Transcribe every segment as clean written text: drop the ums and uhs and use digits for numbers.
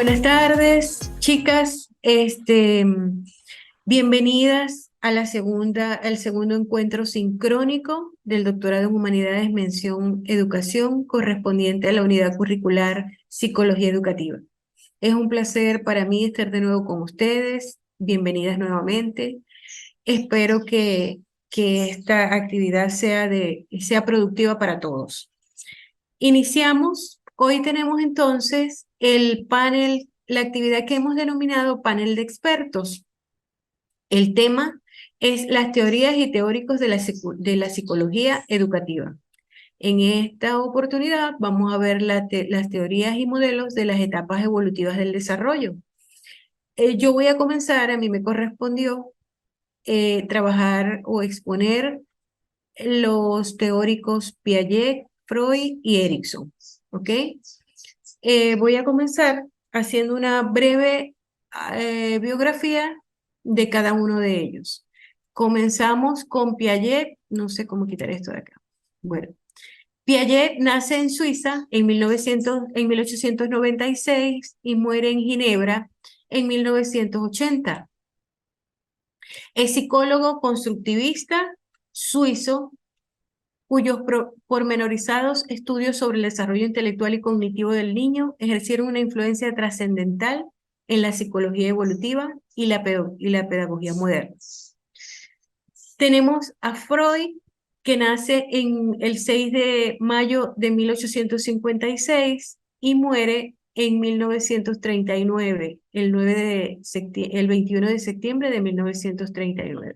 Buenas tardes, chicas. Bienvenidas a al segundo encuentro sincrónico del Doctorado en Humanidades Mención Educación, correspondiente a la unidad curricular Psicología Educativa. Es un placer para mí estar de nuevo con ustedes. Bienvenidas nuevamente. Espero que esta actividad sea productiva para todos. Iniciamos. Hoy tenemos entonces el panel, la actividad que hemos denominado panel de expertos. El tema es las teorías y teóricos de la psicología educativa. En esta oportunidad vamos a ver las teorías y modelos de las etapas evolutivas del desarrollo. Yo voy a comenzar, a mí me correspondió trabajar o exponer los teóricos Piaget, Freud y Erikson. ¿Ok? Voy a comenzar haciendo una breve biografía de cada uno de ellos. Comenzamos con Piaget. No sé cómo quitar esto de acá. Bueno, Piaget nace en Suiza en 1896 y muere en Ginebra en 1980. Es psicólogo constructivista suizo cuyos pormenorizados estudios sobre el desarrollo intelectual y cognitivo del niño ejercieron una influencia trascendental en la psicología evolutiva y la pedagogía moderna. Tenemos a Freud, que nace en el 6 de mayo de 1856 y muere en 1939, el 21 de septiembre de 1939.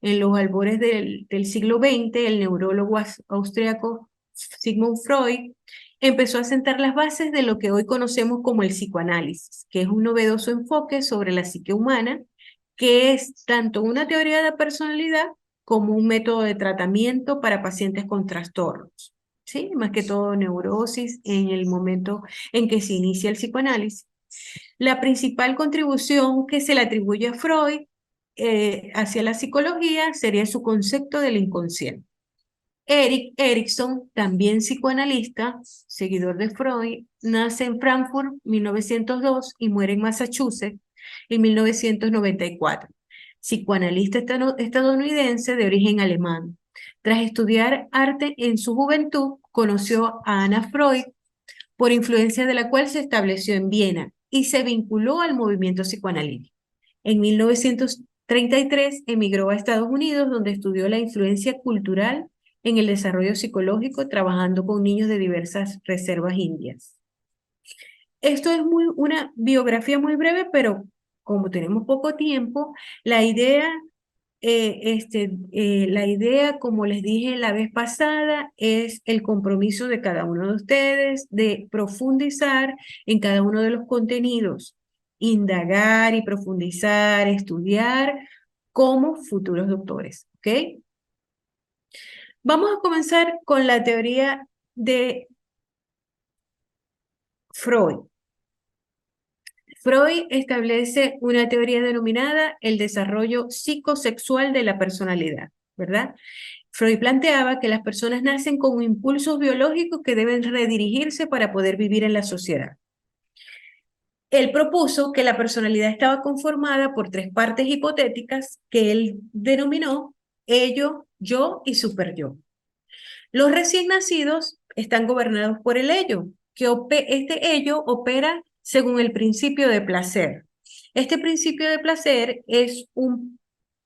En los albores del siglo XX, el neurólogo austriaco Sigmund Freud empezó a sentar las bases de lo que hoy conocemos como el psicoanálisis, que es un novedoso enfoque sobre la psique humana, que es tanto una teoría de la personalidad como un método de tratamiento para pacientes con trastornos, ¿sí? Más que todo neurosis en el momento en que se inicia el psicoanálisis. La principal contribución que se le atribuye a Freud hacia la psicología sería su concepto del inconsciente. Erik Erikson, también psicoanalista, seguidor de Freud, nace en Frankfurt 1902 y muere en Massachusetts en 1994. Psicoanalista estadounidense de origen alemán. Tras estudiar arte en su juventud, conoció a Anna Freud, por influencia de la cual se estableció en Viena y se vinculó al movimiento psicoanalítico. En 1933 emigró a Estados Unidos, donde estudió la influencia cultural en el desarrollo psicológico, trabajando con niños de diversas reservas indias. Esto es una biografía muy breve, pero como tenemos poco tiempo, la idea, como les dije la vez pasada, es el compromiso de cada uno de ustedes de profundizar en cada uno de los contenidos, indagar y profundizar, estudiar como futuros doctores, ¿ok? Vamos a comenzar con la teoría de Freud. Freud establece una teoría denominada el desarrollo psicosexual de la personalidad, ¿verdad? Freud planteaba que las personas nacen con impulsos biológicos que deben redirigirse para poder vivir en la sociedad. Él propuso que la personalidad estaba conformada por tres partes hipotéticas que él denominó ello, yo y superyo. Los recién nacidos están gobernados por el ello, que este ello opera según el principio de placer. Este principio de placer es un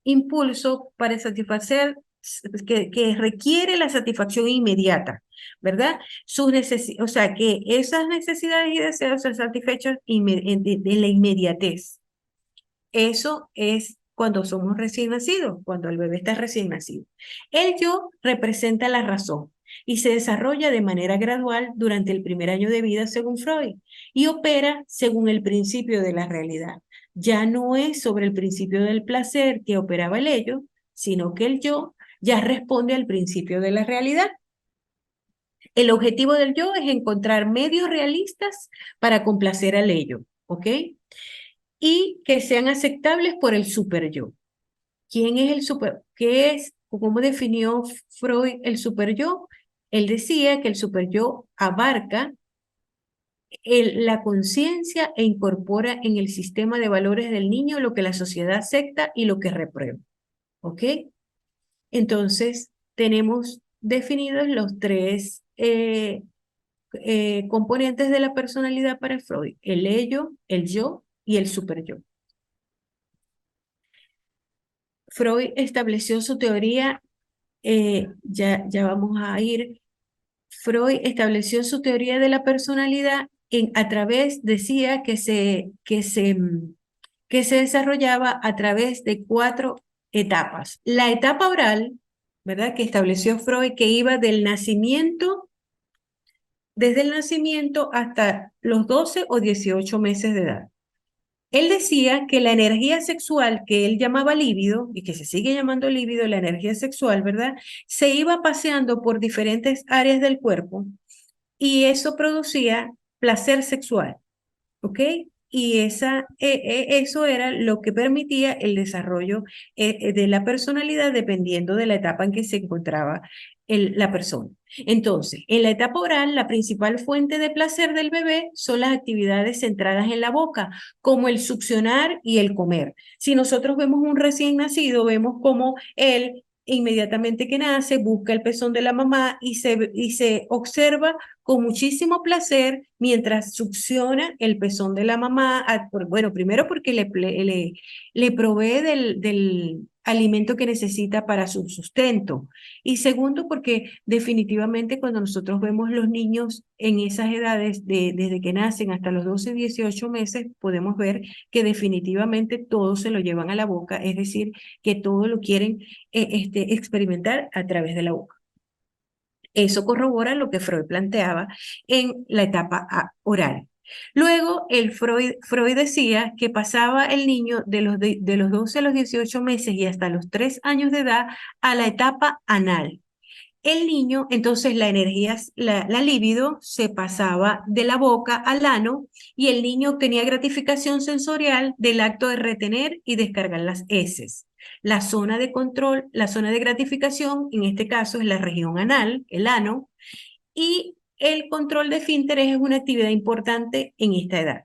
impulso para satisfacer, que requiere la satisfacción inmediata, ¿verdad? O sea, que esas necesidades y deseos sean satisfechos en la inmediatez. Eso es cuando somos recién nacidos, cuando el bebé está recién nacido. El yo representa la razón y se desarrolla de manera gradual durante el primer año de vida, según Freud, y opera según el principio de la realidad. Ya no es sobre el principio del placer que operaba el ello, sino que el yo ya responde al principio de la realidad. El objetivo del yo es encontrar medios realistas para complacer al ello, ¿ok? Y que sean aceptables por el superyo. ¿Quién es el super? ¿Qué es? ¿Cómo definió Freud el superyo? Él decía que el superyo abarca la conciencia e incorpora en el sistema de valores del niño lo que la sociedad acepta y lo que reprueba. ¿Ok? Entonces, tenemos definidos los tres componentes de la personalidad para Freud: el ello, el yo y el superyo. Freud estableció su teoría, ya vamos a ir. Freud estableció su teoría de la personalidad a través, decía que se desarrollaba a través de 4 etapas. La etapa oral, ¿verdad? Que estableció Freud, que iba del nacimiento, desde el nacimiento hasta los 12 o 18 meses de edad. Él decía que la energía sexual que él llamaba líbido, y que se sigue llamando líbido, la energía sexual, ¿verdad? Se iba paseando por diferentes áreas del cuerpo y eso producía placer sexual. ¿Ok? Y eso era lo que permitía el desarrollo de la personalidad dependiendo de la etapa en que se encontraba la persona. Entonces, en la etapa oral, la principal fuente de placer del bebé son las actividades centradas en la boca, como el succionar y el comer. Si nosotros vemos un recién nacido, vemos cómo él inmediatamente que nace busca el pezón de la mamá y se observa con muchísimo placer mientras succiona el pezón de la mamá. Bueno, primero porque le provee del alimento que necesita para su sustento. Y segundo, porque definitivamente cuando nosotros vemos los niños en esas edades, desde que nacen hasta los 12, 18 meses, podemos ver que definitivamente todo se lo llevan a la boca, es decir, que todo lo quieren experimentar a través de la boca. Eso corrobora lo que Freud planteaba en la etapa oral. Luego, Freud decía que pasaba el niño de los 12 a los 18 meses y hasta los 3 años de edad a la etapa anal. El niño, entonces la energía, la libido se pasaba de la boca al ano y el niño tenía gratificación sensorial del acto de retener y descargar las heces. La zona de control, la zona de gratificación, en este caso es la región anal, el ano, y el control de esfínteres es una actividad importante en esta edad.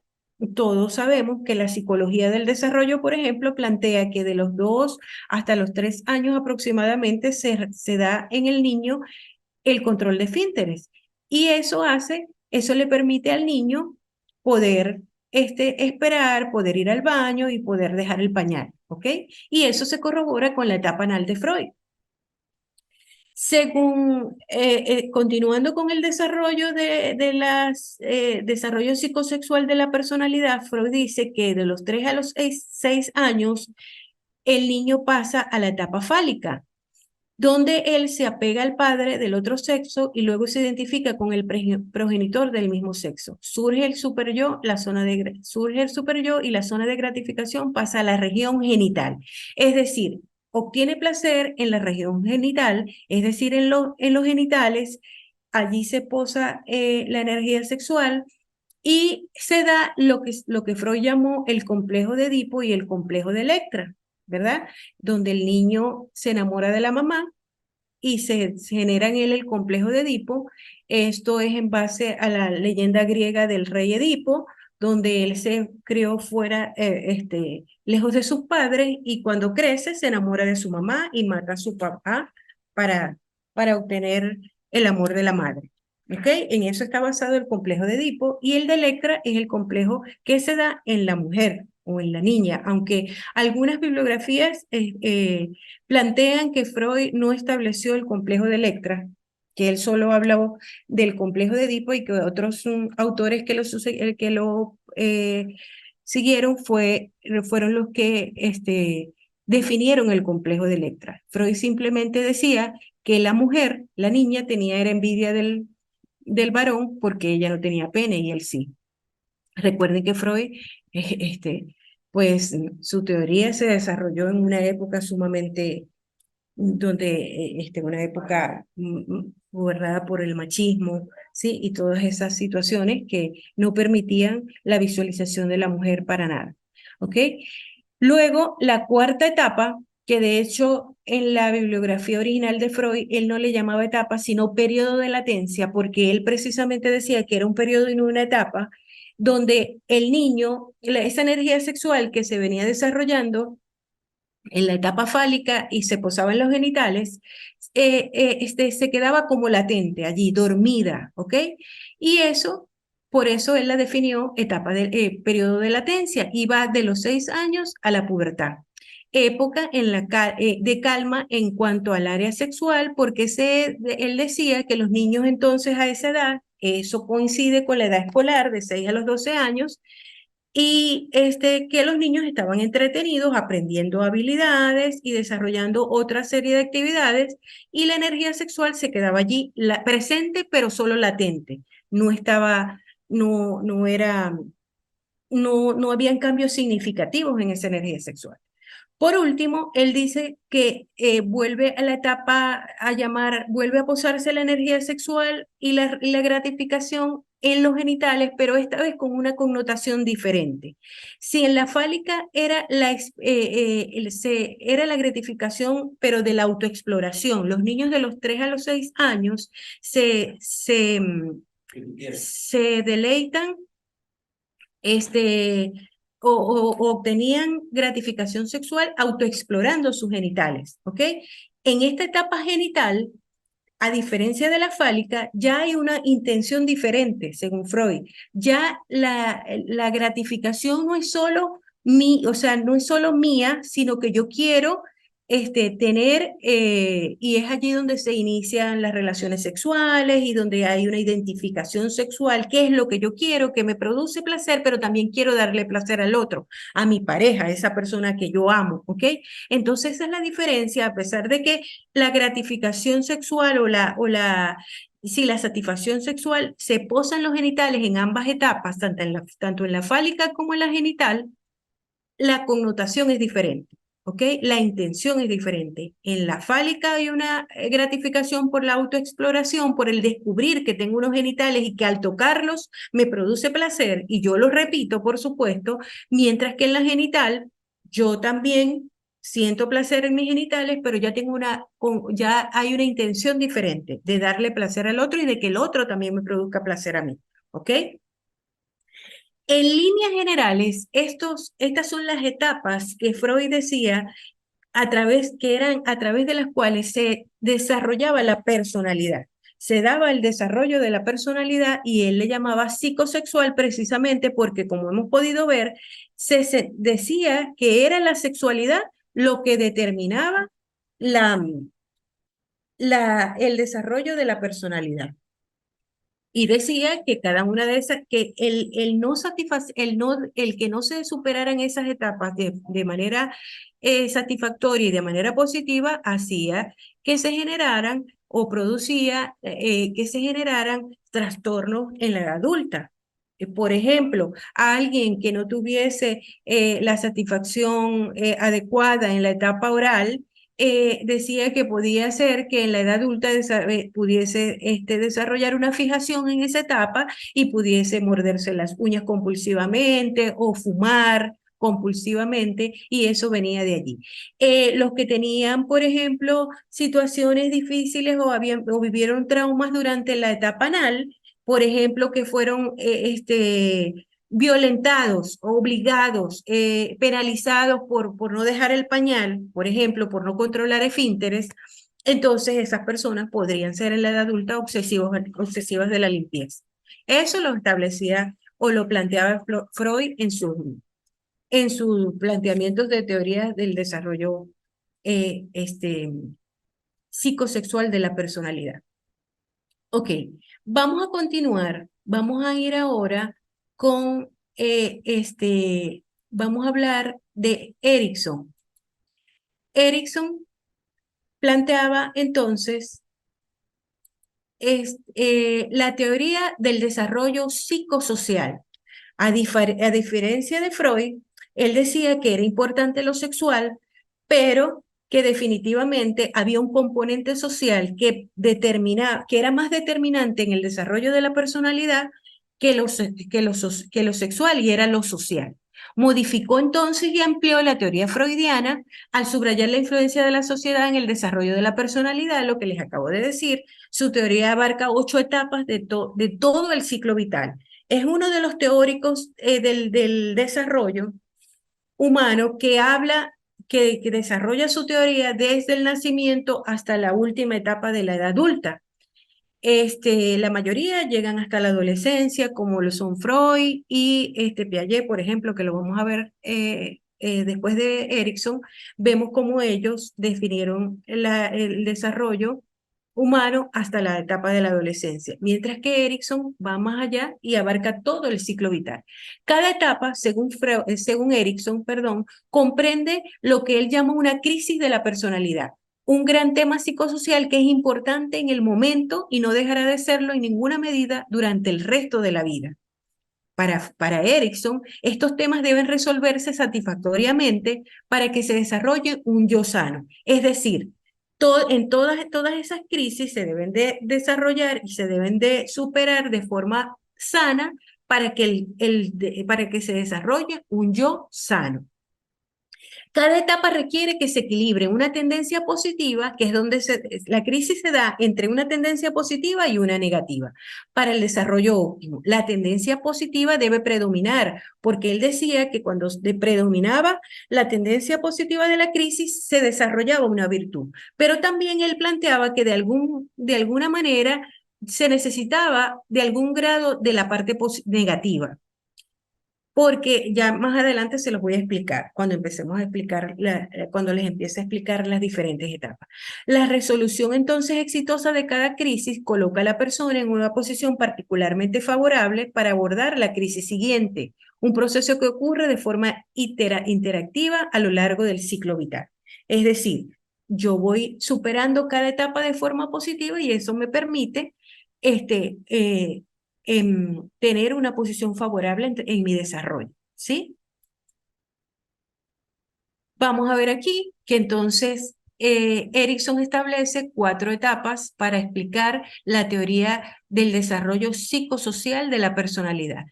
Todos sabemos que la psicología del desarrollo, por ejemplo, plantea que de los 2 hasta los 3 años aproximadamente se da en el niño el control de esfínteres. Y eso le permite al niño poder esperar, poder ir al baño y poder dejar el pañal, ¿ok? Y eso se corrobora con la etapa anal de Freud. Continuando con el desarrollo desarrollo psicosexual de la personalidad, Freud dice que de los 3 a los 6 años, el niño pasa a la etapa fálica, donde él se apega al padre del otro sexo y luego se identifica con el progenitor del mismo sexo. Surge el superyo, surge el superyo y la zona de gratificación pasa a la región genital. Es decir, obtiene placer en la región genital, es decir, en los genitales, allí se posa la energía sexual y se da lo que Freud llamó el complejo de Edipo y el complejo de Electra, ¿verdad? Donde el niño se enamora de la mamá y se genera en él el complejo de Edipo. Esto es en base a la leyenda griega del rey Edipo, donde él se crió fuera, lejos de sus padres, y cuando crece se enamora de su mamá y mata a su papá para, para obtener el amor de la madre. ¿Ok? En eso está basado el complejo de Edipo, y el de Electra es el complejo que se da en la mujer o en la niña, aunque algunas bibliografías plantean que Freud no estableció el complejo de Electra, que él solo habló del complejo de Edipo, y que otros autores que lo siguieron fueron los que definieron el complejo de Electra. Freud simplemente decía que la mujer, la niña, era envidia del varón porque ella no tenía pene y él sí. Recuerden que Freud, pues su teoría se desarrolló en una época sumamente, una época gobernada por el machismo, ¿sí? Y todas esas situaciones que no permitían la visualización de la mujer para nada, ¿ok? Luego, la cuarta etapa, que de hecho en la bibliografía original de Freud, él no le llamaba etapa, sino periodo de latencia, porque él precisamente decía que era un periodo y no una etapa, donde el niño, esa energía sexual que se venía desarrollando en la etapa fálica y se posaba en los genitales, se quedaba como latente allí, dormida, ¿ok? Y eso, por eso él la definió etapa del periodo de latencia, iba de los 6 años a la pubertad. Época en de calma en cuanto al área sexual, porque él decía que los niños entonces a esa edad, eso coincide con la edad escolar de 6 a los 12 años, y que los niños estaban entretenidos aprendiendo habilidades y desarrollando otra serie de actividades y la energía sexual se quedaba allí presente pero solo latente. No estaba, no era, no habían cambios significativos en esa energía sexual. Por último, él dice que vuelve a la etapa vuelve a posarse la energía sexual y la gratificación en los genitales, pero esta vez con una connotación diferente. Si en la fálica era era la gratificación, pero de la autoexploración, los niños de los 3 a los 6 años se deleitan este, o obtenían gratificación sexual autoexplorando sus genitales, ¿ok? En esta etapa genital, a diferencia de la fálica, ya hay una intención diferente, según Freud. Ya la gratificación no es solo o sea, no es solo mía, sino que yo quiero tener, y es allí donde se inician las relaciones sexuales y donde hay una identificación sexual, qué es lo que yo quiero, que me produce placer, pero también quiero darle placer al otro, a mi pareja, a esa persona que yo amo, ¿ok? Entonces esa es la diferencia, a pesar de que la gratificación sexual si la satisfacción sexual se posa en los genitales en ambas etapas, tanto en la fálica como en la genital, la connotación es diferente, ¿ok? La intención es diferente. En la fálica hay una gratificación por la autoexploración, por el descubrir que tengo unos genitales y que al tocarlos me produce placer, y yo lo repito, por supuesto, mientras que en la genital yo también siento placer en mis genitales, pero ya hay una intención diferente de darle placer al otro y de que el otro también me produzca placer a mí, ¿ok? En líneas generales, estas son las etapas que Freud decía que eran a través de las cuales se desarrollaba la personalidad. Se daba el desarrollo de la personalidad y él le llamaba psicosexual precisamente porque, como hemos podido ver, se decía que era la sexualidad lo que determinaba el desarrollo de la personalidad. Y decía que cada una de esas, que el que no se superaran esas etapas de manera satisfactoria y de manera positiva, hacía que se generaran o producía que se generaran trastornos en la edad adulta. Por ejemplo, alguien que no tuviese la satisfacción adecuada en la etapa oral, decía que podía ser que en la edad adulta pudiese desarrollar una fijación en esa etapa y pudiese morderse las uñas compulsivamente o fumar compulsivamente, y eso venía de allí. Los que tenían, por ejemplo, situaciones difíciles o vivieron traumas durante la etapa anal, por ejemplo, que fueron violentados, obligados, penalizados por no dejar el pañal, por ejemplo, por no controlar esfínteres, entonces esas personas podrían ser en la edad adulta obsesivas de la limpieza. Eso lo establecía o lo planteaba Freud en sus planteamientos de teoría del desarrollo psicosexual de la personalidad. Ok, vamos a continuar. Vamos a ir ahora con vamos a hablar de Erickson. Erickson planteaba entonces la teoría del desarrollo psicosocial. A diferencia de Freud, él decía que era importante lo sexual, pero que definitivamente había un componente social que era más determinante en el desarrollo de la personalidad que lo sexual, y era lo social. Modificó entonces y amplió la teoría freudiana al subrayar la influencia de la sociedad en el desarrollo de la personalidad, lo que les acabo de decir. Su teoría abarca 8 etapas de todo el ciclo vital. Es uno de los teóricos del desarrollo humano que habla, que desarrolla su teoría desde el nacimiento hasta la última etapa de la edad adulta. La mayoría llegan hasta la adolescencia, como lo son Freud y Piaget, por ejemplo, que lo vamos a ver después de Erickson. Vemos cómo ellos definieron el desarrollo humano hasta la etapa de la adolescencia, mientras que Erickson va más allá y abarca todo el ciclo vital. Cada etapa, según Erickson, perdón, comprende lo que él llama una crisis de la personalidad, un gran tema psicosocial que es importante en el momento y no dejará de serlo en ninguna medida durante el resto de la vida. Para Erickson, estos temas deben resolverse satisfactoriamente para que se desarrolle un yo sano. Es decir, en todas esas crisis se deben de desarrollar y se deben de superar de forma sana para que, para que se desarrolle un yo sano. Cada etapa requiere que se equilibre una tendencia positiva, que es donde la crisis se da entre una tendencia positiva y una negativa. Para el desarrollo óptimo, la tendencia positiva debe predominar, porque él decía que cuando predominaba la tendencia positiva de la crisis, se desarrollaba una virtud. Pero también él planteaba que de alguna manera se necesitaba de algún grado de la parte negativa, porque ya más adelante se los voy a explicar cuando empecemos a explicar, cuando les empiece a explicar las diferentes etapas. La resolución entonces exitosa de cada crisis coloca a la persona en una posición particularmente favorable para abordar la crisis siguiente, un proceso que ocurre de forma interactiva a lo largo del ciclo vital. Es decir, yo voy superando cada etapa de forma positiva y eso me permite tener una posición favorable en mi desarrollo, ¿sí? Vamos a ver aquí que entonces Erickson establece 4 etapas para explicar la teoría del desarrollo psicosocial de la personalidad.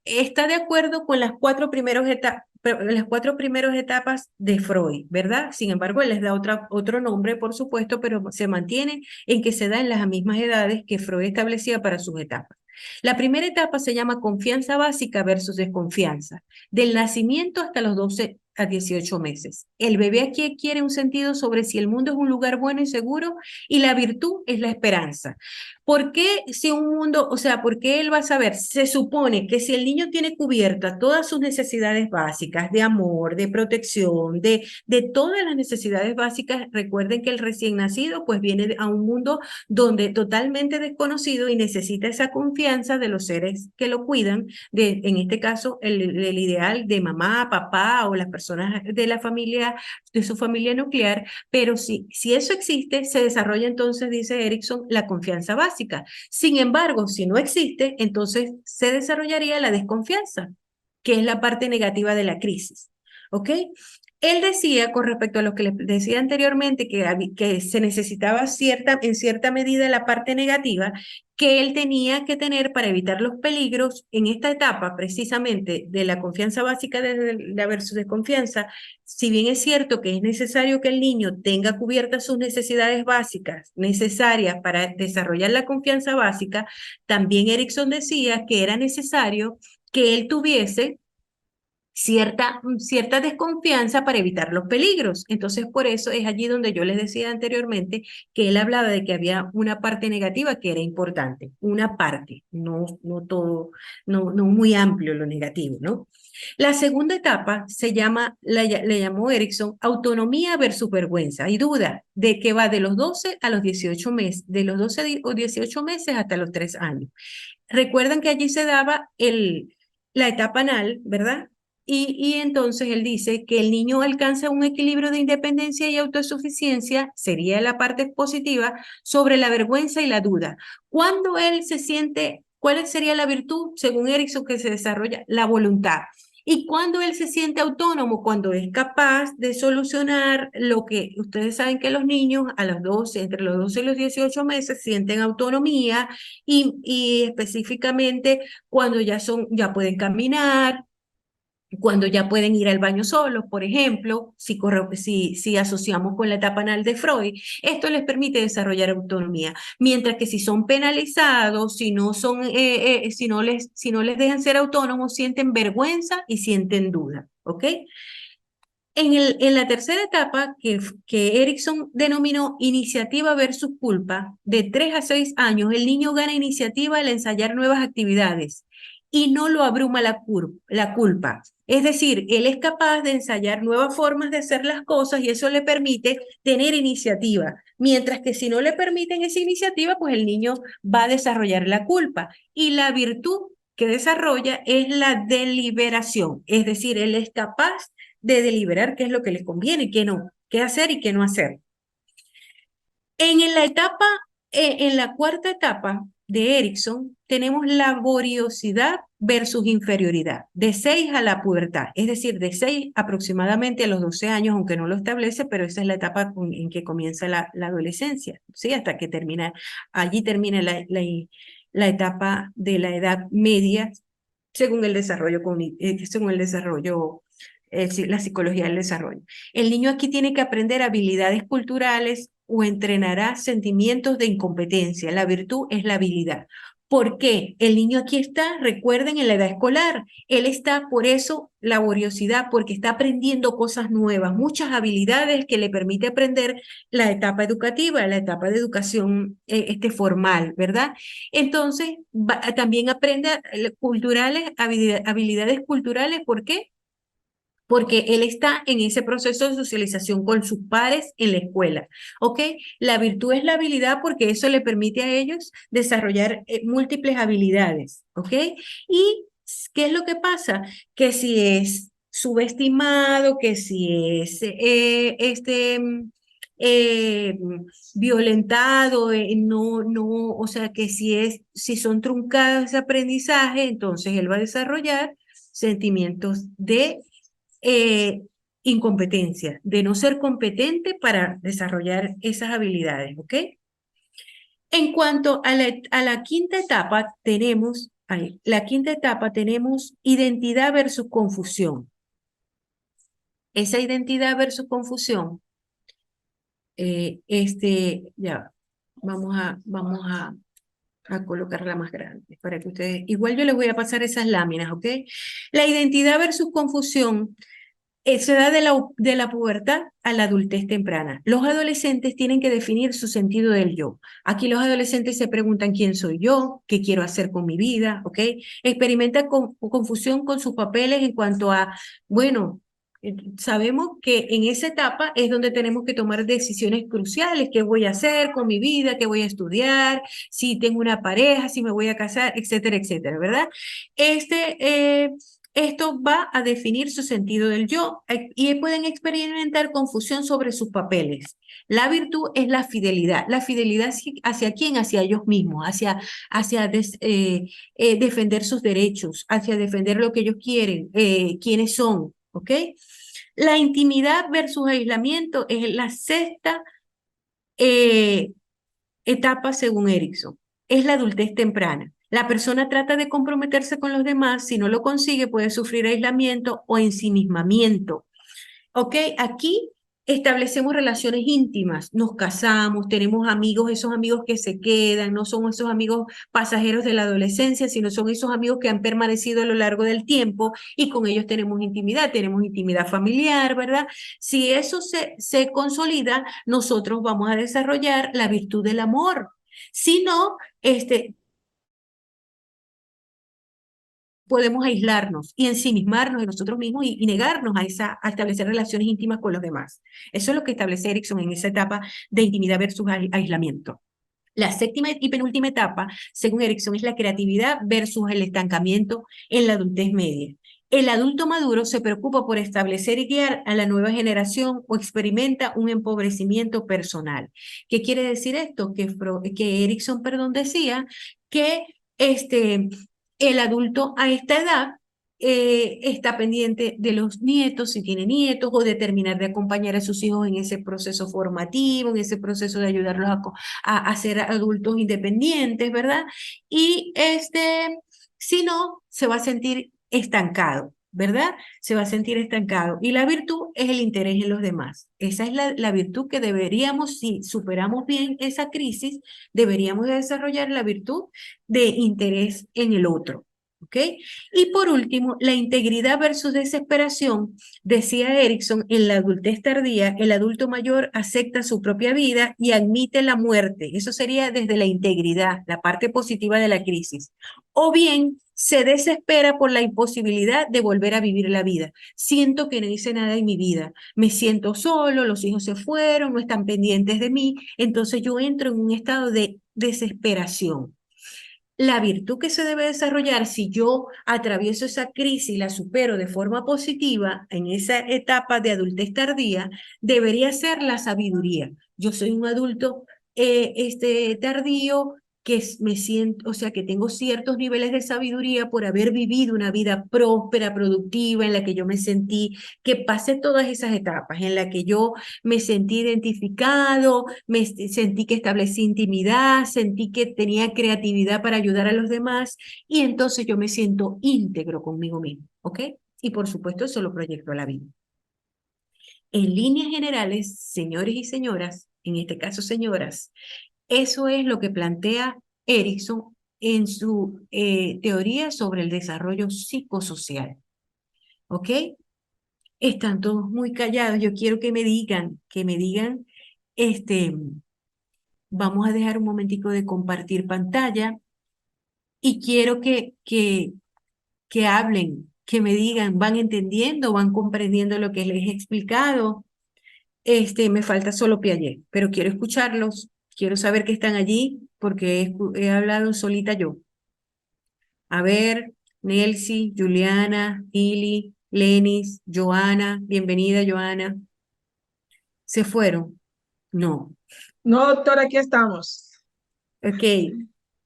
Está de acuerdo con las 4 primeras etapas de Freud, ¿verdad? Sin embargo, él les da otro nombre, por supuesto, pero se mantiene en que se da en las mismas edades que Freud establecía para sus etapas. La primera etapa se llama confianza básica versus desconfianza, del nacimiento hasta los 12 a 18 meses. El bebé aquí adquiere un sentido sobre si el mundo es un lugar bueno y seguro y la virtud es la esperanza. ¿Por qué si un mundo, o sea, por qué él va a saber? Se supone que si el niño tiene cubiertas todas sus necesidades básicas de amor, de protección, de todas las necesidades básicas, recuerden que el recién nacido pues viene a un mundo donde totalmente desconocido y necesita esa confianza de los seres que lo cuidan, en este caso el ideal de mamá, papá o las personas de la familia, de su familia nuclear, pero si eso existe, se desarrolla entonces, dice Erickson, la confianza básica. Sin embargo, si no existe, entonces se desarrollaría la desconfianza, que es la parte negativa de la crisis. ¿Ok? Él decía, con respecto a lo que les decía anteriormente, que se necesitaba en cierta medida la parte negativa, que él tenía que tener para evitar los peligros en esta etapa, precisamente de la confianza básica de la versus desconfianza. Si bien es cierto que es necesario que el niño tenga cubiertas sus necesidades básicas necesarias para desarrollar la confianza básica, también Erickson decía que era necesario que él tuviese cierta desconfianza para evitar los peligros. Entonces, por eso es allí donde yo les decía anteriormente que él hablaba de que había una parte negativa que era importante, una parte, no todo, no muy amplio lo negativo, ¿no? La segunda etapa le llamó Erickson autonomía versus vergüenza. Hay duda de que va de los 12 a los 18 meses, de los 12 o 18 meses hasta los 3 años. Recuerdan que allí se daba la etapa anal, ¿verdad? Y entonces él dice que el niño alcanza un equilibrio de independencia y autosuficiencia, sería la parte positiva, sobre la vergüenza y la duda. Cuando él se siente, ¿cuál sería la virtud, según Erickson, que se desarrolla? La voluntad. Y cuando él se siente autónomo, cuando es capaz de solucionar lo que ustedes saben que los niños a los 12, entre los 12 y los 18 meses sienten autonomía y específicamente cuando ya pueden caminar, cuando ya pueden ir al baño solos, por ejemplo, si asociamos con la etapa anal de Freud, esto les permite desarrollar autonomía, mientras que si son penalizados, si no les dejan ser autónomos, sienten vergüenza y sienten duda, ¿ok? En la tercera etapa, que Erickson denominó iniciativa versus culpa, de 3 a 6 años, el niño gana iniciativa al ensayar nuevas actividades y no lo abruma la culpa. Es decir, él es capaz de ensayar nuevas formas de hacer las cosas y eso le permite tener iniciativa. Mientras que si no le permiten esa iniciativa, pues el niño va a desarrollar la culpa. Y la virtud que desarrolla es la deliberación. Es decir, él es capaz de deliberar qué es lo que les conviene y qué no, qué hacer y qué no hacer. En la cuarta etapa de Erickson, tenemos laboriosidad versus inferioridad, de 6 a la pubertad, es decir, de 6 aproximadamente a los 12 años, aunque no lo establece, pero esa es la etapa en que comienza la adolescencia, ¿sí? Hasta que allí termina la etapa de la edad media, según el desarrollo, la psicología del desarrollo. El niño aquí tiene que aprender habilidades culturales o entrenará sentimientos de incompetencia. La virtud es la habilidad. ¿Por qué? El niño aquí está, recuerden, en la edad escolar. Él está, por eso, laboriosidad, porque está aprendiendo cosas nuevas, muchas habilidades que le permite aprender la etapa educativa, la etapa de educación formal, ¿verdad? Entonces, también aprende habilidades culturales. ¿Por qué? Porque él está en ese proceso de socialización con sus pares en la escuela, ¿ok? La virtud es la habilidad porque eso le permite a ellos desarrollar múltiples habilidades, ¿ok? ¿Y qué es lo que pasa? Que si es subestimado, que si es eh, violentado, o sea, que si son truncados ese aprendizaje, entonces él va a desarrollar sentimientos de eh, incompetencia, de no ser competente para desarrollar esas habilidades, ¿ok? En cuanto a la quinta etapa, tenemos identidad versus confusión. Esa identidad versus confusión, ya, vamos a colocarla más grande para que ustedes, igual yo les voy a pasar esas láminas, ¿ok? La identidad versus confusión se da de la pubertad a la adultez temprana. Los adolescentes tienen que definir su sentido del yo. Aquí los adolescentes se preguntan quién soy yo, qué quiero hacer con mi vida, ¿ok? Experimentan confusión con sus papeles en cuanto a, bueno, sabemos que en esa etapa es donde tenemos que tomar decisiones cruciales, qué voy a hacer con mi vida, qué voy a estudiar, si tengo una pareja, si me voy a casar, etcétera, etcétera, ¿verdad? Esto va a definir su sentido del yo y pueden experimentar confusión sobre sus papeles. La virtud es la fidelidad. La fidelidad hacia quién, hacia ellos mismos, hacia defender sus derechos, hacia defender lo que ellos quieren, quiénes son, ¿ok? La intimidad versus aislamiento es la sexta eh, etapa según Erickson. Es la adultez temprana. La persona trata de comprometerse con los demás, si no lo consigue puede sufrir aislamiento o ensimismamiento. ¿Ok? Aquí establecemos relaciones íntimas, nos casamos, tenemos amigos, esos amigos que se quedan, no son esos amigos pasajeros de la adolescencia, sino son esos amigos que han permanecido a lo largo del tiempo y con ellos tenemos intimidad familiar, ¿verdad? Si eso se consolida, nosotros vamos a desarrollar la virtud del amor. Si no, podemos aislarnos y ensimismarnos de nosotros mismos y negarnos a establecer relaciones íntimas con los demás. Eso es lo que establece Erickson en esa etapa de intimidad versus aislamiento. La séptima y penúltima etapa, según Erickson, es la creatividad versus el estancamiento en la adultez media. El adulto maduro se preocupa por establecer y guiar a la nueva generación o experimenta un empobrecimiento personal. ¿Qué quiere decir esto? Que Erickson, perdón, decía que el adulto a esta edad está pendiente de los nietos, si tiene nietos, o de terminar de acompañar a sus hijos en ese proceso formativo, en ese proceso de ayudarlos a ser adultos independientes, ¿verdad? Y si no, se va a sentir estancado. ¿verdad? Se va a sentir estancado. Y la virtud es el interés en los demás. Esa es la virtud que deberíamos, si superamos bien esa crisis, deberíamos de desarrollar la virtud de interés en el otro. ¿Ok? Y por último, la integridad versus desesperación. Decía Erickson, en la adultez tardía, el adulto mayor acepta su propia vida y admite la muerte. Eso sería desde la integridad, la parte positiva de la crisis. O bien se desespera por la imposibilidad de volver a vivir la vida. Siento que no hice nada en mi vida. Me siento solo, los hijos se fueron, no están pendientes de mí. Entonces yo entro en un estado de desesperación. La virtud que se debe desarrollar si yo atravieso esa crisis y la supero de forma positiva en esa etapa de adultez tardía, debería ser la sabiduría. Yo soy un adulto tardío me siento, o sea, que tengo ciertos niveles de sabiduría por haber vivido una vida próspera, productiva, en la que yo me sentí, que pasé todas esas etapas, en la que yo me sentí identificado, me sentí que establecí intimidad, sentí que tenía creatividad para ayudar a los demás y entonces yo me siento íntegro conmigo mismo, ¿ok? Y por supuesto eso lo proyecto a la vida. En líneas generales, señores y señoras, en este caso señoras, eso es lo que plantea Erickson en su teoría sobre el desarrollo psicosocial, ¿ok? Están todos muy callados. Yo quiero que me digan, este, vamos a dejar un momentico de compartir pantalla y quiero que hablen, que me digan, ¿van entendiendo, van comprendiendo lo que les he explicado? Me falta solo Piaget, pero quiero escucharlos, quiero saber que están allí porque he hablado solita yo. A ver, Nelcy, Juliana, Ili, Lenis, Joana, bienvenida Joana. ¿Se fueron? No. No, doctora, aquí estamos. Ok.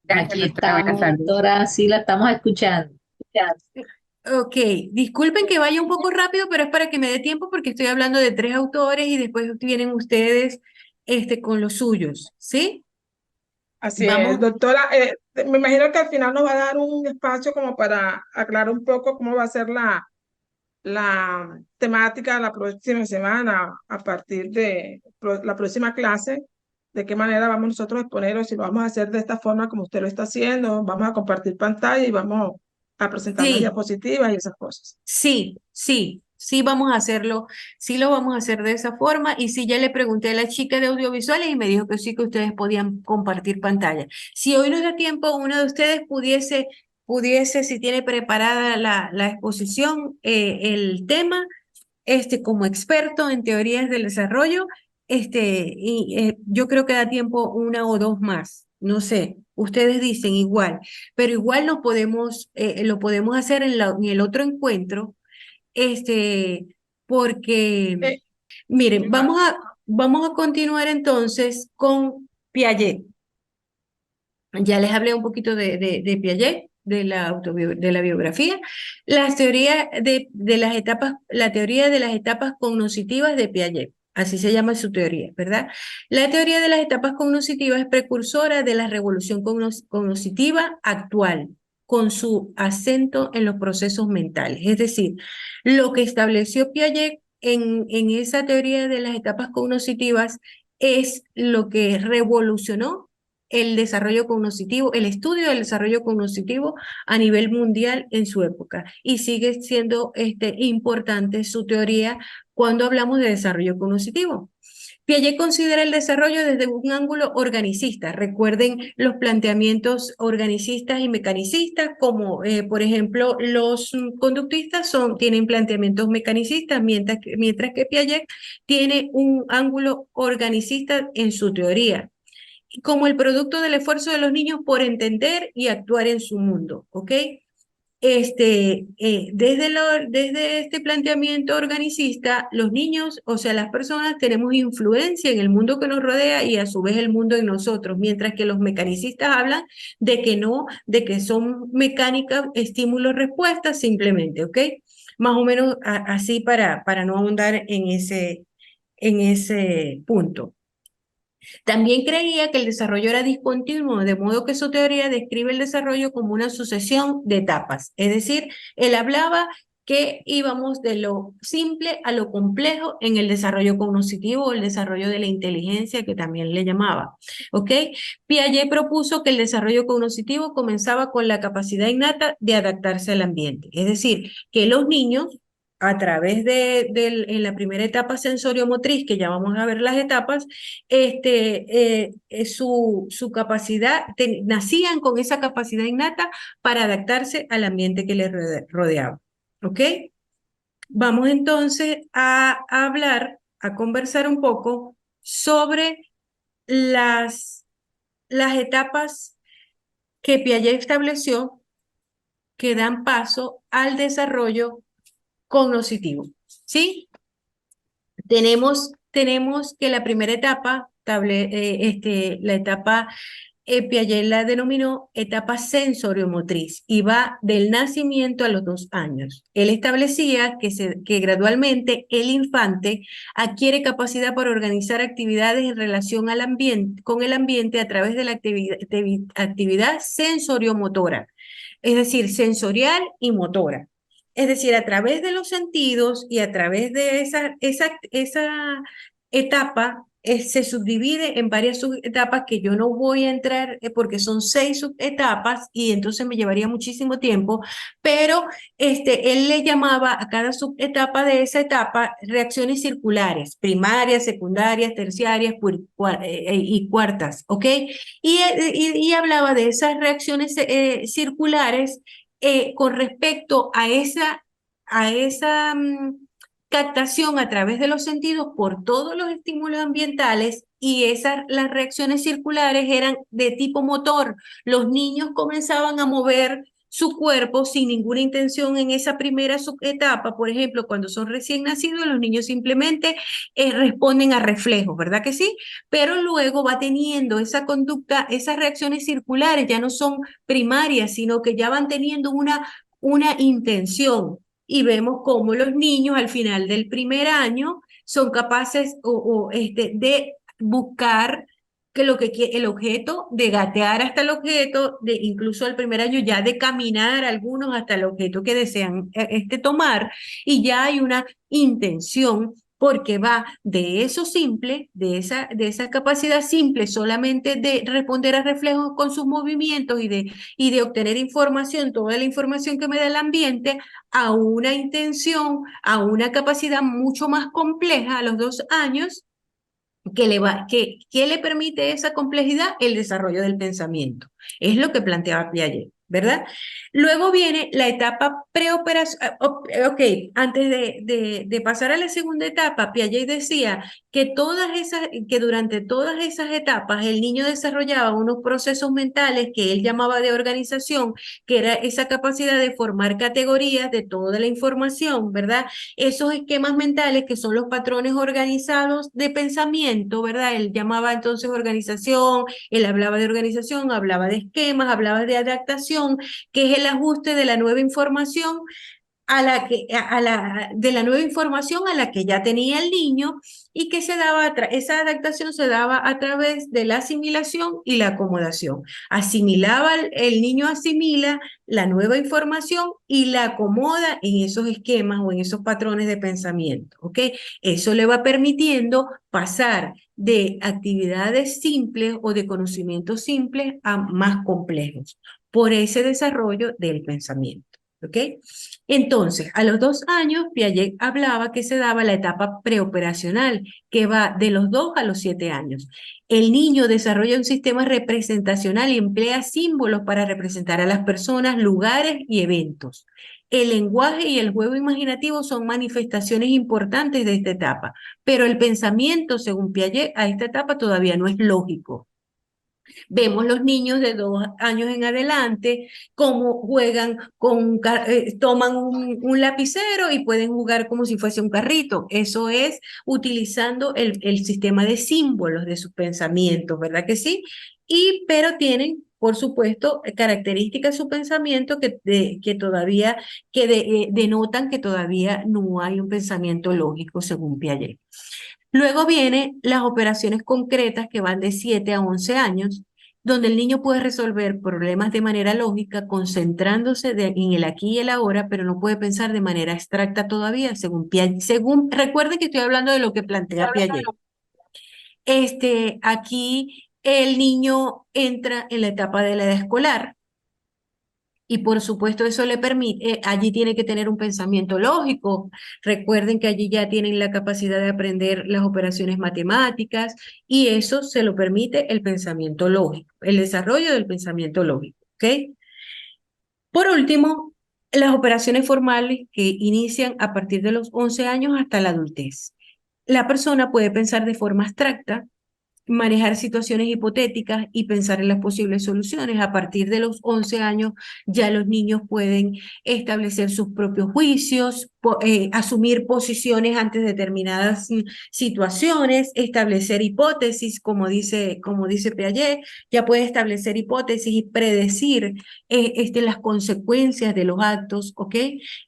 Gracias, Aquí doctora. Buenas estamos, tardes. doctora, sí la estamos escuchando. Ok, disculpen que vaya un poco rápido, pero es para que me dé tiempo porque estoy hablando de 3 autores y después vienen ustedes con los suyos, ¿sí? Así es, Vamos, doctora. Me imagino que al final nos va a dar un espacio como para aclarar un poco cómo va a ser la temática de la próxima semana a partir de la próxima clase, de qué manera vamos nosotros a exponerlo, si lo vamos a hacer de esta forma como usted lo está haciendo, vamos a compartir pantalla y vamos a presentar las sí, diapositivas y esas cosas. sí vamos a hacerlo, sí lo vamos a hacer de esa forma y sí ya le pregunté a la chica de audiovisuales y me dijo que sí que ustedes podían compartir pantalla. Si hoy nos da tiempo, uno de ustedes pudiese, si tiene preparada la exposición, el tema, como experto en teorías del desarrollo, yo creo que da tiempo una o dos más. No sé, ustedes dicen igual, pero igual lo podemos hacer en el otro encuentro, este, porque, Eh, miren, vamos a continuar entonces con Piaget. Ya les hablé un poquito de Piaget, de la biografía. Las teorías de las etapas, la teoría de las etapas cognitivas de Piaget, así se llama su teoría, ¿verdad? La teoría de las etapas cognitivas es precursora de la revolución cognitiva actual, con su acento en los procesos mentales. Es decir, lo que estableció Piaget en esa teoría de las etapas cognitivas es lo que revolucionó el desarrollo cognitivo, el estudio del desarrollo cognitivo a nivel mundial en su época. Y sigue siendo importante su teoría cuando hablamos de desarrollo cognitivo. Piaget considera el desarrollo desde un ángulo organicista. Recuerden los planteamientos organicistas y mecanicistas, como por ejemplo los conductistas tienen planteamientos mecanicistas, mientras que Piaget tiene un ángulo organicista en su teoría como el producto del esfuerzo de los niños por entender y actuar en su mundo, ¿ok? Desde este planteamiento organicista, los niños, o sea, las personas, tenemos influencia en el mundo que nos rodea y a su vez el mundo en nosotros, mientras que los mecanicistas hablan de que no, de que son mecánicas, estímulos, respuestas, simplemente, ¿ok? Más o menos así para no ahondar en ese punto. También creía que el desarrollo era discontinuo, de modo que su teoría describe el desarrollo como una sucesión de etapas. Es decir, él hablaba que íbamos de lo simple a lo complejo en el desarrollo cognitivo o el desarrollo de la inteligencia, que también le llamaba. ¿Ok? Piaget propuso que el desarrollo cognitivo comenzaba con la capacidad innata de adaptarse al ambiente. Es decir, que los niños, a través en la primera etapa sensorio-motriz, que ya vamos a ver las etapas, su capacidad, nacían con esa capacidad innata para adaptarse al ambiente que les rodeaba. ¿Ok? Vamos entonces a hablar, a conversar un poco sobre las etapas que Piaget estableció que dan paso al desarrollo cognitivo. ¿Sí? Tenemos que la primera etapa, la etapa Piaget la denominó etapa sensoriomotriz y va del nacimiento a los 2 años. Él establecía que gradualmente el infante adquiere capacidad para organizar actividades en relación al con el ambiente a través de la actividad sensoriomotora, es decir, sensorial y motora. Es decir, a través de los sentidos y a través de esa etapa se subdivide en varias subetapas que yo no voy a entrar porque son 6 subetapas y entonces me llevaría muchísimo tiempo, pero él le llamaba a cada subetapa de esa etapa reacciones circulares, primarias, secundarias, terciarias y cuartas, ¿ok? Y hablaba de esas reacciones circulares con respecto a esa captación a través de los sentidos por todos los estímulos ambientales y las reacciones circulares eran de tipo motor. Los niños comenzaban a mover su cuerpo sin ninguna intención en esa primera etapa. Por ejemplo, cuando son recién nacidos, los niños simplemente responden a reflejos, ¿verdad que sí? Pero luego va teniendo esa conducta, esas reacciones circulares ya no son primarias, sino que ya van teniendo una intención y vemos cómo los niños al final del primer año son capaces de buscar el objeto, de gatear hasta el objeto, de incluso al primer año ya de caminar algunos hasta el objeto que desean tomar, y ya hay una intención porque va de eso simple, de esa capacidad simple solamente de responder a reflejos con sus movimientos y de obtener información, toda la información que me da el ambiente, a una intención, a una capacidad mucho más compleja a los 2 años, que le permite esa complejidad, el desarrollo del pensamiento. Es lo que planteaba Piaget, ¿verdad? Luego viene la etapa preoperación. Ok, antes de pasar a la segunda etapa, Piaget decía que durante todas esas etapas el niño desarrollaba unos procesos mentales que él llamaba de organización, que era esa capacidad de formar categorías de toda la información, ¿verdad? Esos esquemas mentales que son los patrones organizados de pensamiento, ¿verdad? Él llamaba entonces organización, él hablaba de organización, hablaba de esquemas, hablaba de adaptación, que es el ajuste de la nueva información de la nueva información a la que ya tenía el niño y que esa adaptación se daba a través de la asimilación y la acomodación. El niño asimila la nueva información y la acomoda en esos esquemas o en esos patrones de pensamiento, ¿ok? Eso le va permitiendo pasar de actividades simples o de conocimientos simples a más complejos por ese desarrollo del pensamiento, ¿ok? Entonces, a los 2 años, Piaget hablaba que se daba la etapa preoperacional, que va de los 2 a los 7 años. El niño desarrolla un sistema representacional y emplea símbolos para representar a las personas, lugares y eventos. El lenguaje y el juego imaginativo son manifestaciones importantes de esta etapa, pero el pensamiento, según Piaget, a esta etapa todavía no es lógico. Vemos los niños de 2 años en adelante, cómo juegan toman un lapicero y pueden jugar como si fuese un carrito. Eso es utilizando el sistema de símbolos de sus pensamientos, ¿verdad que sí? Pero tienen, por supuesto, características de su pensamiento que todavía denotan que todavía no hay un pensamiento lógico según Piaget. Luego vienen las operaciones concretas que van de 7 a 11 años, donde el niño puede resolver problemas de manera lógica, concentrándose en el aquí y el ahora, pero no puede pensar de manera abstracta todavía, según Piaget. Recuerden que estoy hablando de lo que plantea Piaget. Aquí el niño entra en la etapa de la edad escolar, y por supuesto eso le permite, allí tiene que tener un pensamiento lógico. Recuerden que allí ya tienen la capacidad de aprender las operaciones matemáticas y eso se lo permite el pensamiento lógico, el desarrollo del pensamiento lógico, ¿ok? Por último, las operaciones formales que inician a partir de los 11 años hasta la adultez. La persona puede pensar de forma abstracta, manejar situaciones hipotéticas y pensar en las posibles soluciones. A partir de los 11 años ya los niños pueden establecer sus propios juicios, asumir posiciones ante determinadas situaciones, establecer hipótesis, como dice Piaget, ya puede establecer hipótesis y predecir las consecuencias de los actos, ¿ok?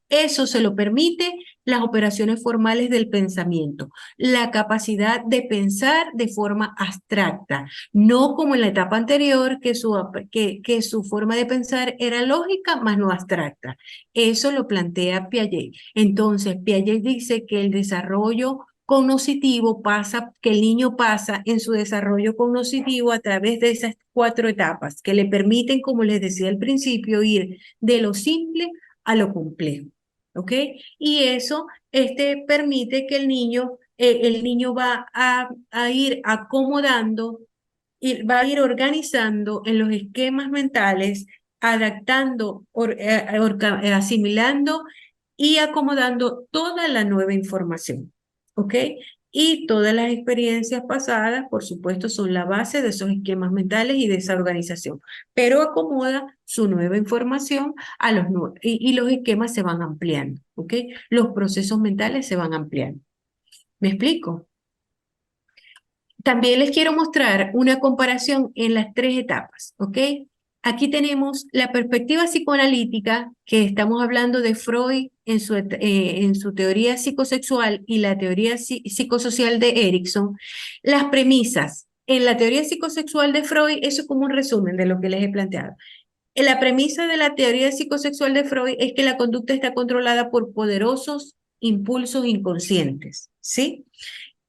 Eso se lo permite las operaciones formales del pensamiento, la capacidad de pensar de forma abstracta, no como en la etapa anterior, que su forma de pensar era lógica, más no abstracta. Eso lo plantea Piaget. Entonces, Piaget dice que el desarrollo cognitivo que el niño pasa en su desarrollo cognitivo a través de esas 4 etapas que le permiten, como les decía al principio, ir de lo simple a lo complejo. ¿Ok? Y eso permite que el niño va a ir acomodando, va a ir organizando en los esquemas mentales, adaptando, asimilando y acomodando toda la nueva información. ¿Ok? Y todas las experiencias pasadas, por supuesto, son la base de esos esquemas mentales y de esa organización, pero acomoda su nueva información a y los esquemas se van ampliando, ¿ok? Los procesos mentales se van ampliando. ¿Me explico? También les quiero mostrar una comparación en las 3 etapas, ¿ok? Aquí tenemos la perspectiva psicoanalítica, que estamos hablando de Freud en su teoría psicosexual y la teoría psicosocial de Erikson. Las premisas. En la teoría psicosexual de Freud, eso es como un resumen de lo que les he planteado. La premisa de la teoría psicosexual de Freud es que la conducta está controlada por poderosos impulsos inconscientes, ¿sí?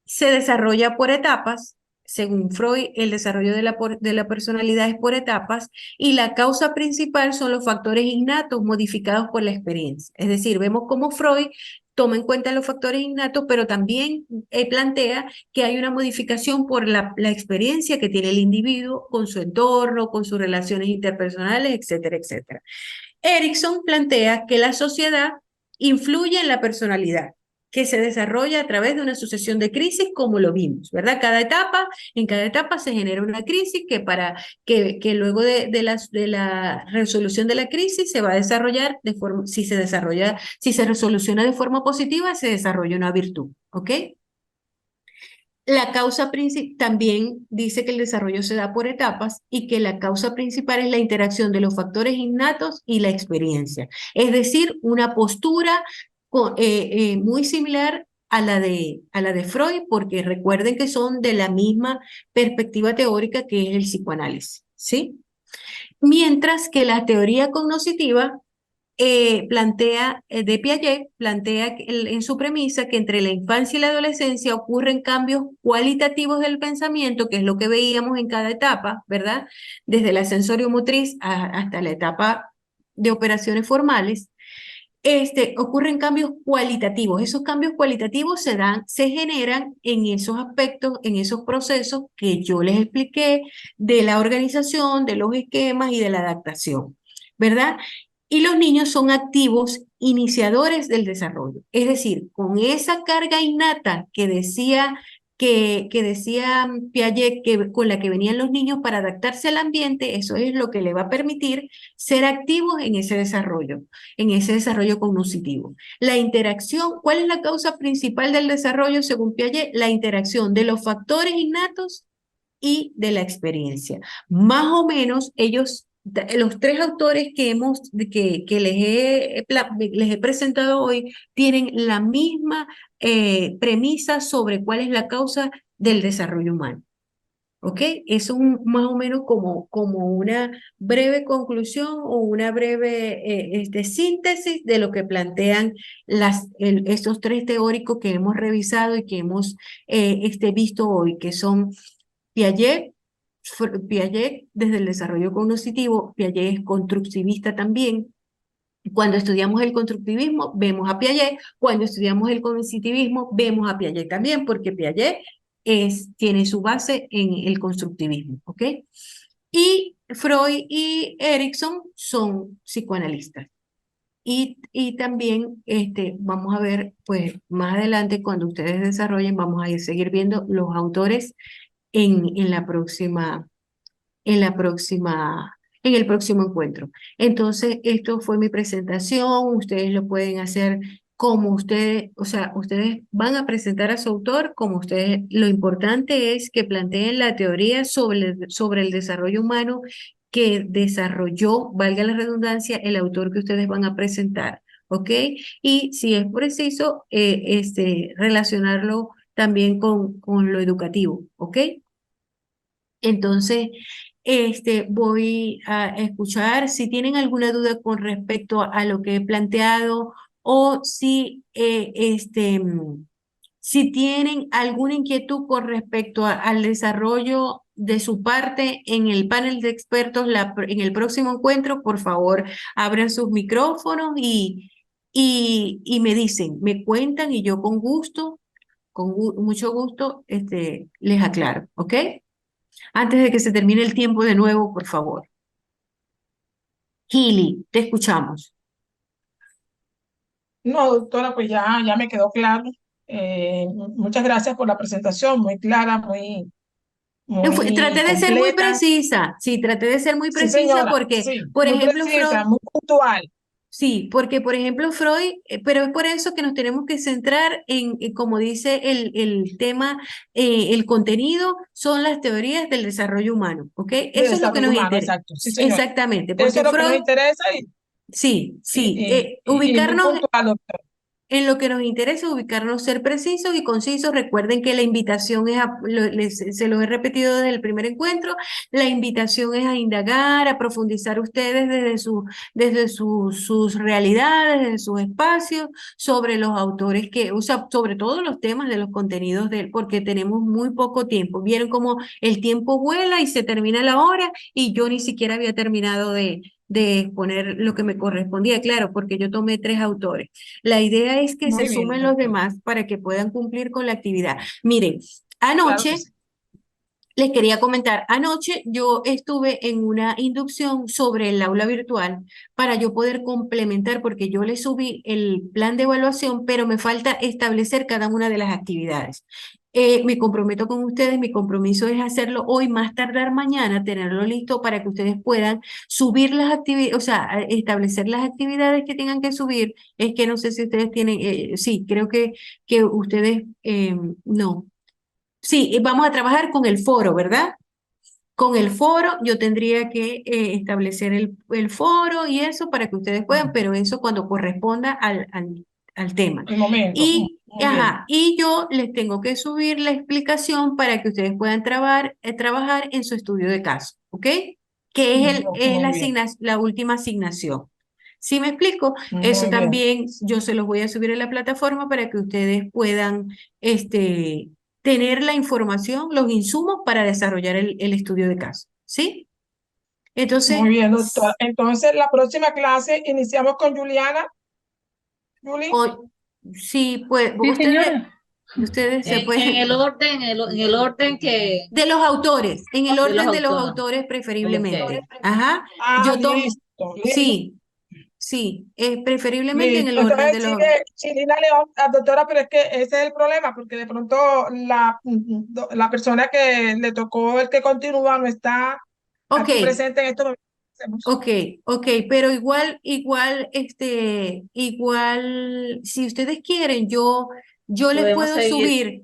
Se desarrolla por etapas. Según Freud, el desarrollo de la personalidad es por etapas y la causa principal son los factores innatos modificados por la experiencia. Es decir, vemos cómo Freud toma en cuenta los factores innatos, pero también plantea que hay una modificación por la experiencia que tiene el individuo con su entorno, con sus relaciones interpersonales, etcétera, etcétera. Erikson plantea que la sociedad influye en la personalidad, que se desarrolla a través de una sucesión de crisis, como lo vimos, ¿verdad? En cada etapa se genera una crisis que luego de la resolución de la crisis se va a desarrollar si se resoluciona de forma positiva, se desarrolla una virtud, ¿ok? La causa principal también dice que el desarrollo se da por etapas y que la causa principal es la interacción de los factores innatos y la experiencia. Es decir, una postura muy similar a a la de Freud, porque recuerden que son de la misma perspectiva teórica que es el psicoanálisis, ¿sí? Mientras que la teoría cognitiva de Piaget, plantea en su premisa que entre la infancia y la adolescencia ocurren cambios cualitativos del pensamiento, que es lo que veíamos en cada etapa, ¿verdad? Desde la sensorio-motriz hasta la etapa de operaciones formales. Ocurren cambios cualitativos. Esos cambios cualitativos se generan en esos aspectos, en esos procesos que yo les expliqué de la organización, de los esquemas y de la adaptación, ¿verdad? Y los niños son activos iniciadores del desarrollo. Es decir, con esa carga innata que decía Piaget, con la que venían los niños para adaptarse al ambiente, eso es lo que le va a permitir ser activos en ese desarrollo cognitivo. La interacción, ¿cuál es la causa principal del desarrollo según Piaget? La interacción de los factores innatos y de la experiencia. Más o menos los 3 autores que les he presentado hoy tienen la misma premisa sobre cuál es la causa del desarrollo humano. ¿Ok? Eso es más o menos como una breve conclusión o una breve síntesis de lo que plantean estos tres teóricos que hemos revisado y que hemos visto hoy, que son Piaget. Piaget desde el desarrollo cognitivo. Piaget es constructivista también. Cuando estudiamos el constructivismo, vemos a Piaget. Cuando estudiamos el cognitivismo, vemos a Piaget también, porque Piaget tiene su base en el constructivismo, ¿ok? Y Freud y Erikson son psicoanalistas. Y también vamos a ver, pues más adelante, cuando ustedes desarrollen, vamos a ir seguir viendo los autores en la próxima en el próximo encuentro. Entonces, esto fue mi presentación. Ustedes lo pueden hacer como ustedes, o sea, ustedes van a presentar a su autor como ustedes. Lo importante es que planteen la teoría sobre el desarrollo humano que desarrolló, valga la redundancia, el autor que ustedes van a presentar. ¿Ok? Y si es preciso, relacionarlo también con lo educativo. ¿Ok? Entonces, voy a escuchar si tienen alguna duda con respecto a lo que he planteado o si tienen alguna inquietud con respecto al desarrollo de su parte en el panel de expertos en el próximo encuentro, por favor, abran sus micrófonos y me dicen, me cuentan y yo con gusto, mucho gusto, les aclaro, ¿ok? Antes de que se termine el tiempo de nuevo, por favor. Gili, te escuchamos. No, doctora, pues ya me quedó claro. Muchas gracias por la presentación, muy clara, muy Traté de ser muy completa. precisa, sí, traté de ser muy Sí, precisa señora, porque, sí, por muy ejemplo, precisa, Freud, muy puntual. sí, porque, por ejemplo, Freud, pero es por eso que nos tenemos que centrar como dice el tema, el contenido, son las teorías del desarrollo humano, ¿ok? De Eso es lo que desarrollo nos humano, interesa. exacto, sí, señora. Exactamente, Eso porque es lo que nos Freud, interesa sí, sí, y muy ubicarnos puntual, doctora. en lo que nos interesa ubicarnos, ser precisos y concisos. Recuerden que la invitación es se lo he repetido desde el primer encuentro, la invitación es a indagar, a profundizar ustedes sus realidades, desde sus espacios, sobre los autores o sea, sobre todo los temas de los contenidos porque tenemos muy poco tiempo. Vieron cómo el tiempo vuela y se termina la hora y yo ni siquiera había terminado de exponer lo que me correspondía, claro, porque yo tomé 3 autores. La idea es que se Muy bien, sumen los doctora. demás para que puedan cumplir con la actividad. Miren, Claro que anoche sí. les quería comentar, anoche yo estuve en una inducción sobre el aula virtual para yo poder complementar, porque yo le subí el plan de evaluación, pero me falta establecer cada una de las actividades. Me comprometo con ustedes, mi compromiso es hacerlo hoy, más tardar mañana, tenerlo listo para que ustedes puedan subir las actividades, o sea, establecer las actividades que tengan que subir. Es que no sé si ustedes tienen, sí, creo que ustedes, no. Sí, vamos a trabajar con el foro, ¿verdad? Con el foro yo tendría que establecer el foro y eso para que ustedes puedan, pero eso cuando corresponda al tema. El momento, muy bien. Y yo les tengo que subir la explicación para que ustedes puedan trabajar en su estudio de caso, ¿ok? Que es Muy bien, la última asignación. ¿Sí me explico? Eso muy bien. también yo se los voy a subir en la plataforma para que ustedes puedan tener la información, los insumos para desarrollar el estudio de caso. ¿Sí? Muy Entonces, bien, doctora. Entonces, la próxima clase iniciamos con Juliana. Julie. o- sí, pues Sí, ustedes, señora. ustedes se En el pueden, orden, en el orden que de los autores, en el de los orden de los autores. autores Ok. preferiblemente. Ajá, Ah, yo tomo, listo, listo. sí, sí, preferiblemente en Listo. el orden Entonces de los, sigue Chilina León, doctora, pero es que ese es el problema, porque de pronto la persona que le tocó el que continúa no está ok, aquí presente en estos momentos. ok, ok, pero igual, si ustedes quieren, yo les Podemos puedo seguir. subir,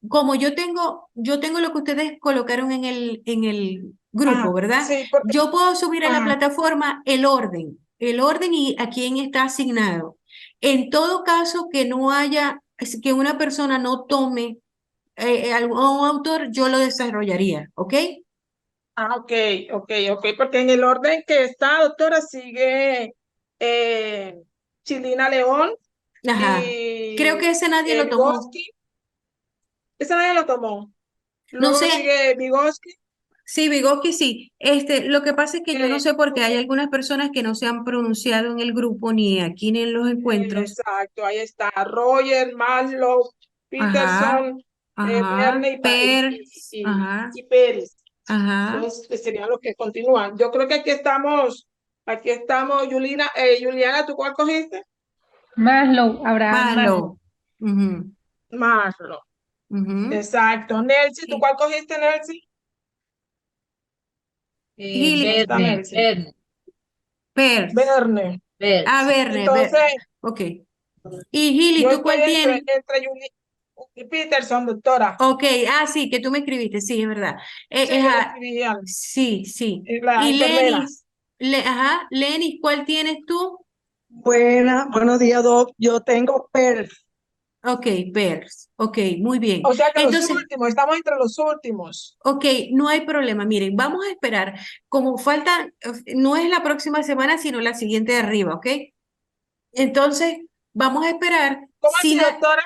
como yo tengo lo que ustedes colocaron en el grupo, Ajá, ¿verdad? sí, porque, Yo puedo subir a la ajá, plataforma el orden y a quién está asignado. En todo caso, que no haya, que una persona no tome algún autor, yo lo desarrollaría, ¿ok? Ah, ok, porque en el orden que está, doctora, sigue Chilina León Ajá. Creo y que ese nadie lo tomó. Vygotsky. Ese nadie lo tomó. No Luego sé, sigue Vygotsky. sí, Vygotsky sí. Lo que pasa es que yo no sé por qué hay algunas personas que no se han pronunciado en el grupo ni aquí ni en los encuentros. Exacto, ahí está. Roger, Maslow, Ajá, Peterson, ajá, Verne Pers, ajá, y Pérez. ajá. Entonces serían los que continúan. Yo creo que aquí estamos, Juliana, Juliana, ¿tú cuál cogiste? Maslow, Abraham Maslow. Malo. Ujú, Maslow. ujú. Exacto. Nelcy, ¿tú Sí. cuál cogiste, Nelcy? ¿Dónde Gili, está Nelcy? Pers. Verne. Ah, Verne, Entonces, ok. Y Gili, yo ¿tú estoy cuál tienes? entre Juliana y Peterson, doctora. Ok, sí, que tú me escribiste, sí, es verdad. Sí, yo le escribí a Sí, sí. la Y enfermera. Lenis, ¿cuál tienes tú? Buenos días, Doc. Yo tengo PERS. Ok, Pers. Ok, muy bien. O sea que los Entonces, últimos, estamos entre los últimos. ok, no hay problema. Miren, vamos a esperar. Como falta, no es la próxima semana, sino la siguiente de arriba, ¿ok? Entonces, vamos a esperar. ¿Cómo así, doctora?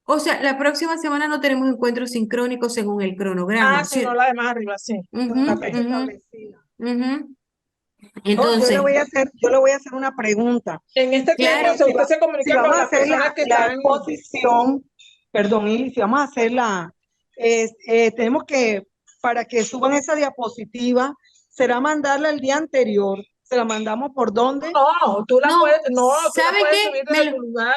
O sea, la próxima semana no tenemos encuentros sincrónicos según el Ah, cronograma. sí, no Sí. la de más arriba, sí. La Ujú, Ok. fecha ujú, establecida. ujú. Doc, Entonces, yo le voy a hacer una pregunta. En este tiempo, claro, usted se Si comunica vamos con a las hacer personas que la están. exposición, perdón, y si vamos a hacerla, tenemos que, para que suban esa diapositiva, ¿será mandarla el día anterior? ¿Se la mandamos por dónde? No, tú la no, puedes, no, tú la ¿sabe puedes qué? subir desde tu lugar.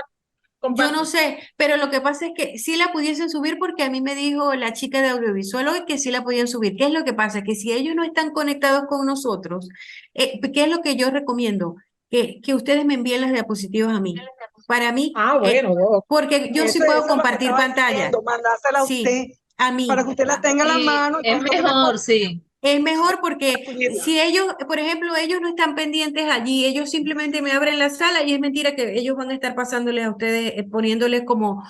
Yo no Comparte. sé, pero lo que pasa es que sí la pudiesen subir porque a mí me dijo la chica de audiovisual hoy que sí la podían subir. ¿Qué es lo que pasa? Que si ellos no están conectados con nosotros, ¿qué es lo que yo recomiendo? Que ustedes me envíen las diapositivas a mí. Para mí, Ah, bueno, Doc. porque yo sí puedo Eso es lo que compartir estaba pantalla. diciendo, mandársela a usted Sí, a para que mí. usted la tenga en la Sí, mano y es cuando toque la mejor, sí. Es mejor porque subirla. si ellos, por ejemplo, ellos no están pendientes allí, ellos simplemente me abren la sala y es mentira que ellos van a estar pasándoles a ustedes, poniéndoles como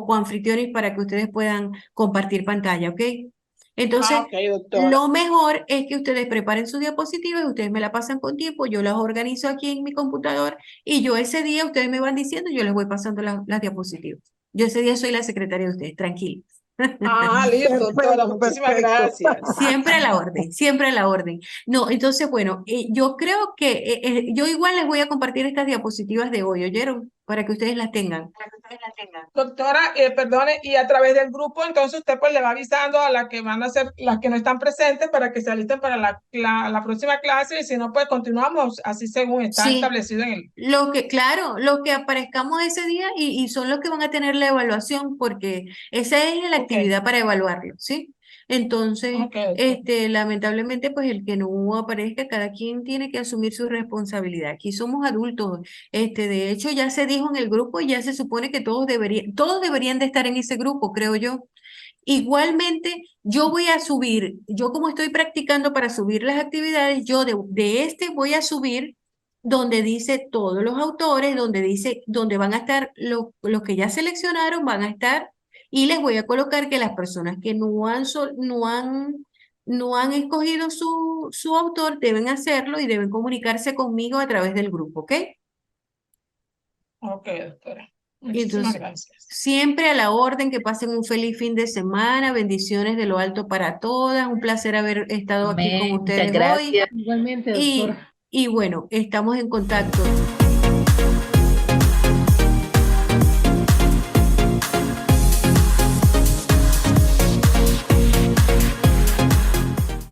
coanfitriones para que ustedes puedan compartir pantalla, ¿ok? Ah, Entonces, ok, doctora. lo mejor es que ustedes preparen sus diapositivas y ustedes me la pasan con tiempo, yo las organizo aquí en mi computador y yo ese día, ustedes me van diciendo, yo les voy pasando las diapositivas. Yo ese día soy la secretaria de ustedes, tranquilos. Ah, listo, doctora. Perfecto, Muchísimas perfecto. gracias. Siempre a la orden, siempre a la orden. No, entonces, bueno, yo creo que yo igual les voy a compartir estas diapositivas de hoy, ¿oyeron? Para que ustedes las tengan. Doctora, perdone, y a través del grupo, entonces usted pues le va avisando a las que van a ser, las que no están presentes para que se alisten para la próxima clase y si no, pues continuamos así según está Sí, establecido en el. claro, los que aparezcamos ese día y son los que van a tener la evaluación, porque esa es la Ok, actividad para evaluarlo, ¿sí? Entonces, ok, doctor. lamentablemente, pues el que no aparezca, cada quien tiene que asumir su responsabilidad. Aquí somos adultos, de hecho, ya se dijo en el grupo y ya se supone que todos deberían de estar en ese grupo, creo yo. Igualmente, yo voy a subir, yo como estoy practicando para subir las actividades, yo de este voy a subir donde dice todos los autores, donde dice, donde van a estar los que ya seleccionaron, van a estar, y les voy a colocar que las personas que no han escogido su autor deben hacerlo y deben comunicarse conmigo a través del grupo, ¿ok? Ok, doctora. Y Muchísimas entonces, gracias. siempre a la orden, que pasen un feliz fin de semana, bendiciones de lo alto para todas, un placer haber estado aquí con Amén. Muchas ustedes hoy gracias. Igualmente, y, doctora. y bueno, estamos en contacto.